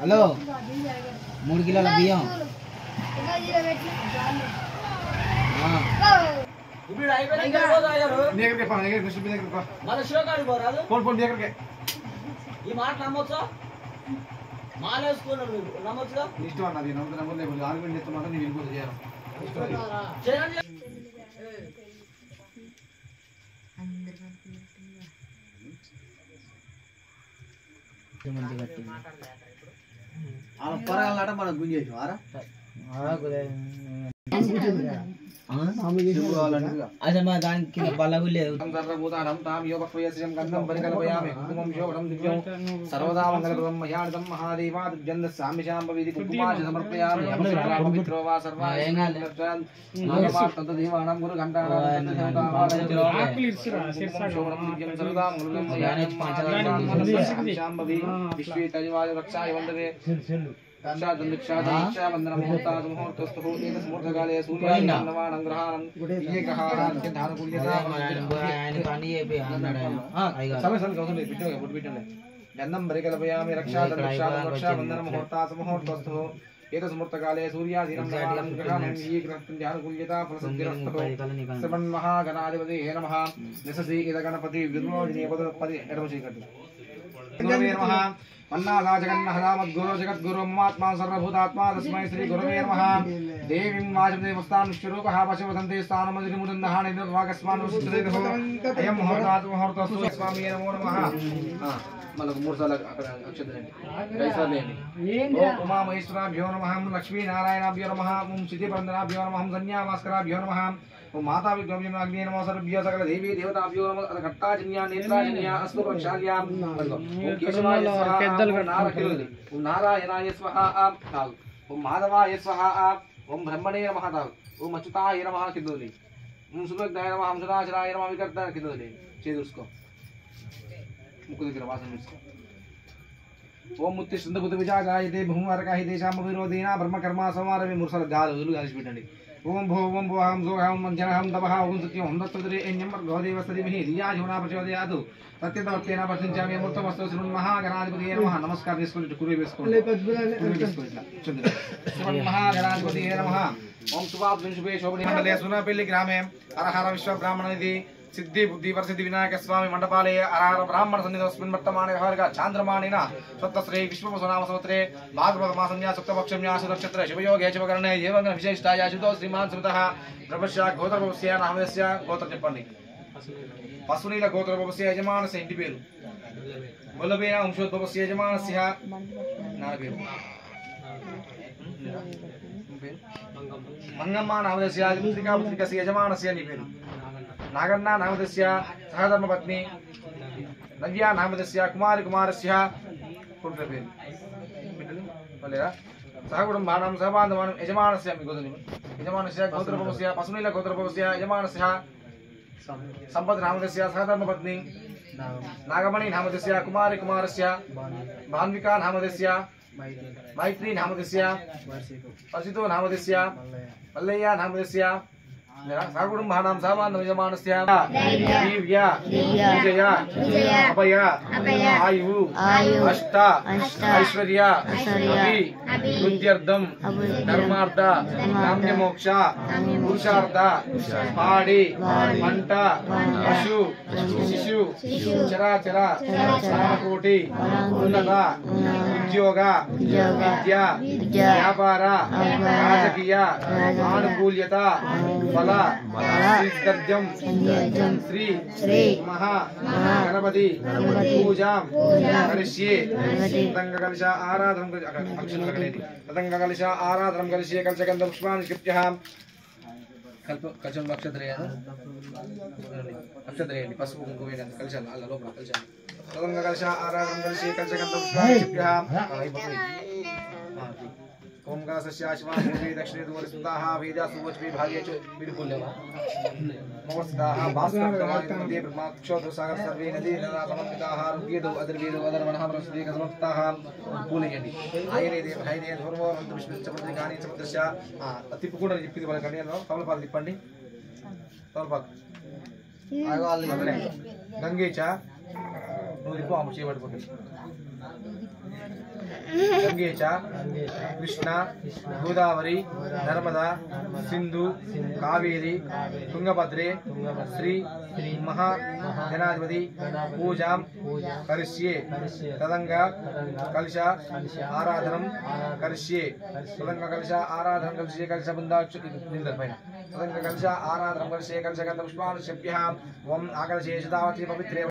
hello 3 కిలోల బియ్యం ఈ మాట నమ్మొచ్చా మాలేసుకున్నాడు మీరు నమ్మొచ్చుగా ఇష్టం అన్నది నమ్మలేదు ఆర్గ్యుమెంట్ చేస్తే మాత్రం నేను వెళ్ళిపోతే చేయండి పొరగాలట మనం గుంజేసి వారా దానికి బలగు లేదు సర్వదా మంగళం మయాదం మహాదేవాదిజందసామిశాంబవిధి కుకుమాచ సమర్పయామి పవిత్రో వా సర్వాణం గురు ఘంటాంబవి విశ్వే తజవాయ రక్షాయ వందవే గంధం పరికల్పయామి రక్షాబంధనముహూర్తాసముహూర్తస్థు ఏతస్మూర్తకాలే సూర్యాధీనం శ్రీమన్మహాగణాధిపతి హే నమః నిససి ఇద గణపతి విర్మోజిని పదపది ఎడమ చీకటి जगन्नाथामद्गुरो जगद्गुरो ममात्मा सर्वभूतात्मा तस्मै श्री गुरवे नमः देवीं वाचदेवस्तां विश्वरूपः पशुवदन्ते स्थानमन्दिरमुदन्नहानिर्वाकस्मानुष्ठदेहो अयं मुहूर्तात्मुहूर्तस्तु स्वामी नमो नमः మనకు 3 సార్లు అక్కడ అక్షతలేండి 5 సార్లు లేండి ఓం ఉమా మహేశ్వరాభ్యో నమః లక్ష్మీ నారాయణాభ్యో నమః ఓం సిద్ధిపరందనాభ్యో నమః సన్యాభాస్కరాభ్యో నమః ఓం మాతా విగ్రహభ్యో అగ్నే నమః సర్వభ్యో సకల దేవీ దేవతాభ్యో నమః ఘట్టాజన్య నేత్రాజన్య అస్తు ప్రక్షాళ్యాం ఓం కేశవాయ స్వాహా ఓం నారాయణాయ స్వాహా ఓం మాధవాయ స్వాహా ఓం బ్రహ్మణే నమః ఓం అచ్యుతాయ నమః కిందోలి ఓం సుభద్రాయ నమః ఓం సురాచరాయ నమః వికర్తాయ కిందోలి చేదుర్సుకో मुकुद वासन ओम मुत्ति सुंदबुद्ध विजागायते भूमरकाहि देशाम विरोधेना ब्रह्म कर्मा समारवे मुरसल गालुలు గాలిసి పెట్టండి ఓం భో ఓం భోహం సోహం మంజనహం తపః ఓం సత్యం హందత్తురే ఎన్యం గోదేవస్తదిమిహి రియాజునా ప్రచోదయాదు సత్యతవత్యేన వర్తించామి అమృతమస్తు శ్రీమన్మహాగణాధిపతి నమః నమస్కారం చేసుకోండి కురువి వేసుకోండి శ్రీమన్మహాగణాధిపతి నమః ఓం సుభాద్రం శుభే శోభనే మండలే సునాపల్లి గ్రామే హరహర విశ్వ బ్రాహ్మణ నిధి सिद्धि बुद्धि वरसिद्धि विनायक स्वामी मंडपाले अरार ब्राह्मण सन्निधस्मिन् वर्तमाने व्यवहारिका चांद्रमाणेन स्वतस्त्रे विश्ववसुनाम संवत्सरे भाद्रपद मासन्या सुक्तपक्षम्या सुनक्षत्र शिवयोगे शिवकरणे देवगण विशेषताय शुद्धो श्रीमान् श्रुतः ब्रह्मस्य गोत्रपवस्य नामस्य गोत्र చెప్పండి పశునీల గోత్రపవस्य యజమానస్య ఇంటి పేరు వల్లవేన వంశోద్భవस्य యజమానస్య నా పేరు మంగమ్మ నామస్య పుత్రికా పుత్రికస్య యజమానస్య నీ పేరు नागन्ना नामदस्य सहधर्मपत्नी नव्या नामदस्य कुमारी कुमारस्य पुत्रपेरु बोलेरा सहकुटुम्बानां सहबान्धवानां यजमानस्य यजमानस्य गोत्रपवस्य पशुनील गोत्रपवस्य यजमानस्य संपत् नामदस्य सहधर्मपत्नी नागमणि नामदस्य कुमारी कुमारस्य भान्विका नामदस्य मैत्री नामदस्य वर्षितो नामदस्य मल्लय्य नामदस्य सहकुटुम्बानां सहबान्धव यजमानस्य दिव्य विजय अभय आयु अष्ट ऐश्वर्य अभि वृद्ध्यर्थं धर्मार्थ काम्यमोक्ष पुरुषार्थ पाडि पंट पशु शिशु चराचर प्राणकोटि उन्नत उद्योग विद्या व्यापार राजकीय आनुकूल्यता फल सिद्धर्जं श्री महा गणपति पूजा करिष्ये तदंग कलश आराधनं करिष्ये कलशगन्धं पुष्पाणि निक्षिप्य कलशं अक्षत्रयेंడి పసుపు కుంకుమ వేయండి కలశాలు అల్ల లోపల కలశాలు తదంగ కలశ ఆరాధనం కలశే కలశగంధం పుష్పాణి నిక్షిప్య ओंकासस्य शिवामूर्ति दक्षिणे दूरस्थिताः वेदासुवच्पि भागे च विपुल्यवा मवस्थिताः भास्करमध्ये ब्रह्माक्षोत्रसागर सर्वे नदी नदा समन्विताः ऋग्वेदो अधर्वेदो अधर्वणः बृहस्पति समन्विताः पूलयन्ति आयने देव हैने धर्मो विष्णुश्च पत्रिकानि च पत्रस्य तिప్పుకుండా చెప్పింది వాళ్ళ కన్యలో తమలపాకు తిప్పండి తమలపాకు ఆగో గంగేచ నూరిపో ఆమె చేయబడుకుంటుంది గంగే చ కృష్ణ గోదావరి నర్మదా సింధు కావేరి తుంగభద్రే శ్రీ మహా గణాధిపతి పూజాం కరిష్యే తదంగ కలశ ఆరాధనం కరిష్యే తదంగ కలశ ఆరాధనం కరిష్యే కలశ బృందాక్ష పైన తదంగ కలశ ఆరాధనం కరిష్యే కలశ గంధ పుష్పాన్ శప్యః ఓం ఆకలశే శతావతి పవిత్రే